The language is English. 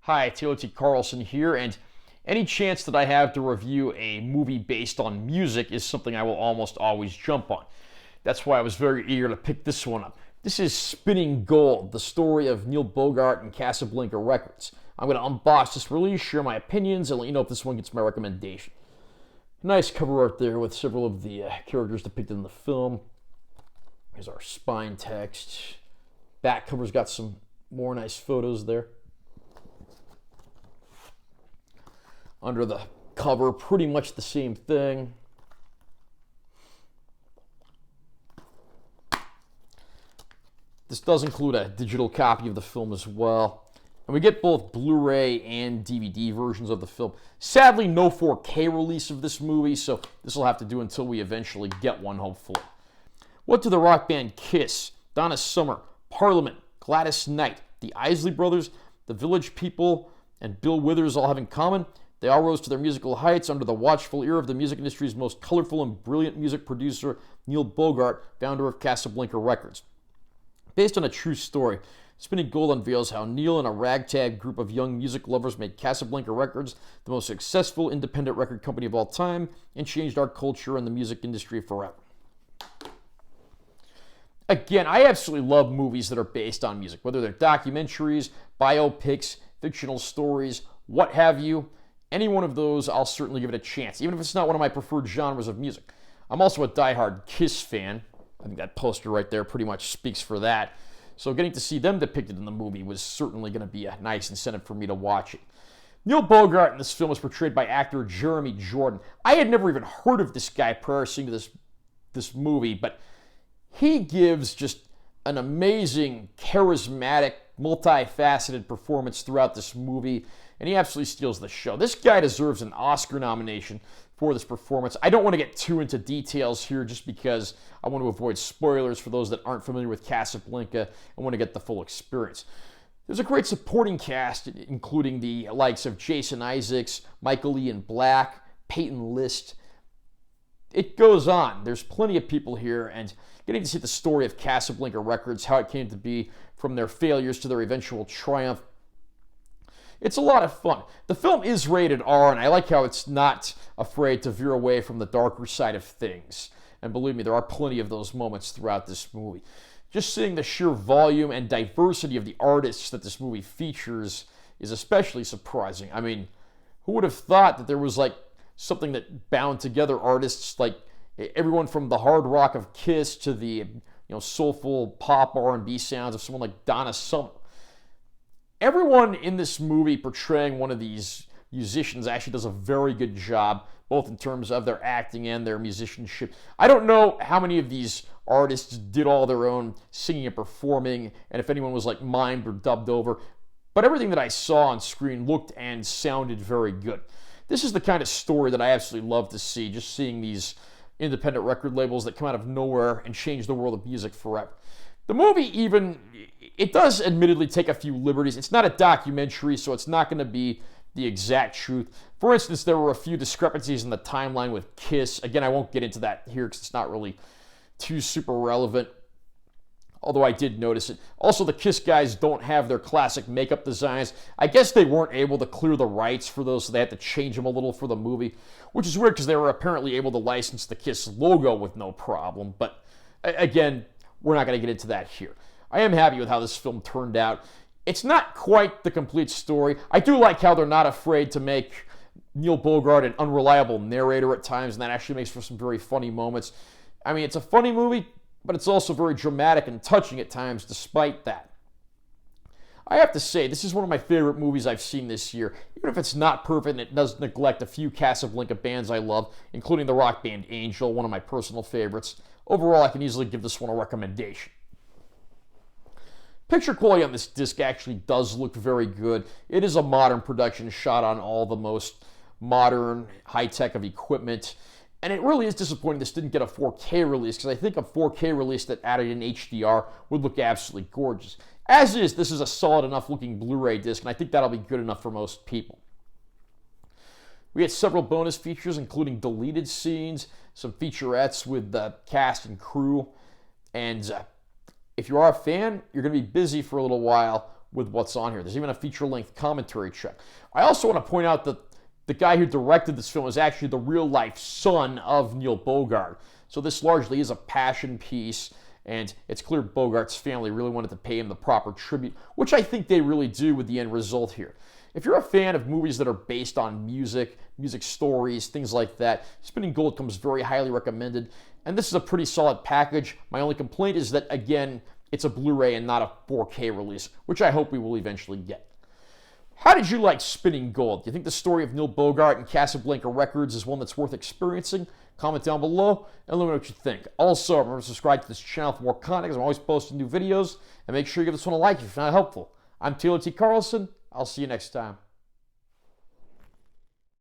Hi, Taylor T. Carlson here, and any chance that I have to review a movie based on music is something I will almost always jump on. That's why I was very eager to pick this one up. This is Spinning Gold, the story of Neil Bogart and Casablanca Records. I'm going to unbox this release, share my opinions, and let you know if this one gets my recommendation. Nice cover art there with several of the characters depicted in the film. Here's our spine text. Back cover's got some more nice photos there. Under the cover, pretty much the same thing. This does include a digital copy of the film as well. And we get both Blu-ray and DVD versions of the film. Sadly, no 4K release of this movie, so this will have to do until we eventually get one, hopefully. What do the rock band Kiss, Donna Summer, Parliament, Gladys Knight, the Isley Brothers, the Village People, and Bill Withers all have in common? They all rose to their musical heights under the watchful ear of the music industry's most colorful and brilliant music producer, Neil Bogart, founder of Casablanca Records. Based on a true story, Spinning Gold unveils how Neil and a ragtag group of young music lovers made Casablanca Records the most successful independent record company of all time and changed our culture and the music industry forever. Again, I absolutely love movies that are based on music, whether they're documentaries, biopics, fictional stories, what have you. Any one of those, I'll certainly give it a chance, even if it's not one of my preferred genres of music. I'm also a diehard Kiss fan. I think that poster right there pretty much speaks for that. So getting to see them depicted in the movie was certainly going to be a nice incentive for me to watch it. Neil Bogart in this film was portrayed by actor Jeremy Jordan. I had never even heard of this guy prior to seeing this movie, but he gives just an amazing, charismatic, multifaceted performance throughout this movie, and he absolutely steals the show. This guy deserves an Oscar nomination for this performance. I don't want to get too into details here just because I want to avoid spoilers for those that aren't familiar with Casablanca and want to get the full experience. There's a great supporting cast, including the likes of Jason Isaacs, Michael Ian Black, Peyton List. It goes on. There's plenty of people here, and getting to see the story of Casablanca Records, how it came to be from their failures to their eventual triumph. It's a lot of fun. The film is rated R, and I like how it's not afraid to veer away from the darker side of things. And believe me, there are plenty of those moments throughout this movie. Just seeing the sheer volume and diversity of the artists that this movie features is especially surprising. I mean, who would have thought that there was like something that bound together artists like everyone from the hard rock of Kiss to the soulful pop R&B sounds of someone like Donna Summer. Everyone in this movie portraying one of these musicians actually does a very good job, both in terms of their acting and their musicianship. I don't know how many of these artists did all their own singing and performing, and if anyone was like mimed or dubbed over, but everything that I saw on screen looked and sounded very good. This is the kind of story that I absolutely love to see, just seeing these independent record labels that come out of nowhere and change the world of music forever. The movie it does admittedly take a few liberties. It's not a documentary, so it's not going to be the exact truth. For instance, there were a few discrepancies in the timeline with Kiss. Again, I won't get into that here because it's not really too super relevant, although I did notice it. Also, the Kiss guys don't have their classic makeup designs. I guess they weren't able to clear the rights for those, so they had to change them a little for the movie, which is weird because they were apparently able to license the Kiss logo with no problem. But again, we're not going to get into that here. I am happy with how this film turned out. It's not quite the complete story. I do like how they're not afraid to make Neil Bogart an unreliable narrator at times, and that actually makes for some very funny moments. I mean, it's a funny movie, but it's also very dramatic and touching at times despite that. I have to say, this is one of my favorite movies I've seen this year. Even if it's not perfect and it does neglect a few Casablanca bands I love, including the rock band Angel, one of my personal favorites. Overall, I can easily give this one a recommendation. Picture quality on this disc actually does look very good. It is a modern production shot on all the most modern, high-tech of equipment. And it really is disappointing this didn't get a 4K release, because I think a 4K release that added in HDR would look absolutely gorgeous. As is, this is a solid enough looking Blu-ray disc, and I think that'll be good enough for most people. We had several bonus features, including deleted scenes, some featurettes with the cast and crew, and if you are a fan, you're going to be busy for a little while with what's on here. There's even a feature-length commentary track. I also want to point out that the guy who directed this film is actually the real-life son of Neil Bogart. So this largely is a passion piece, and it's clear Bogart's family really wanted to pay him the proper tribute, which I think they really do with the end result here. If you're a fan of movies that are based on music stories, things like that, Spinning Gold comes very highly recommended, and this is a pretty solid package. My only complaint is that, again, it's a Blu-ray and not a 4K release, which I hope we will eventually get. How did you like Spinning Gold? Do you think the story of Neil Bogart and Casablanca Records is one that's worth experiencing? Comment down below and let me know what you think. Also, remember to subscribe to this channel for more content, because I'm always posting new videos, and make sure you give this one a like if you found it helpful. I'm Taylor T. Carlson. I'll see you next time.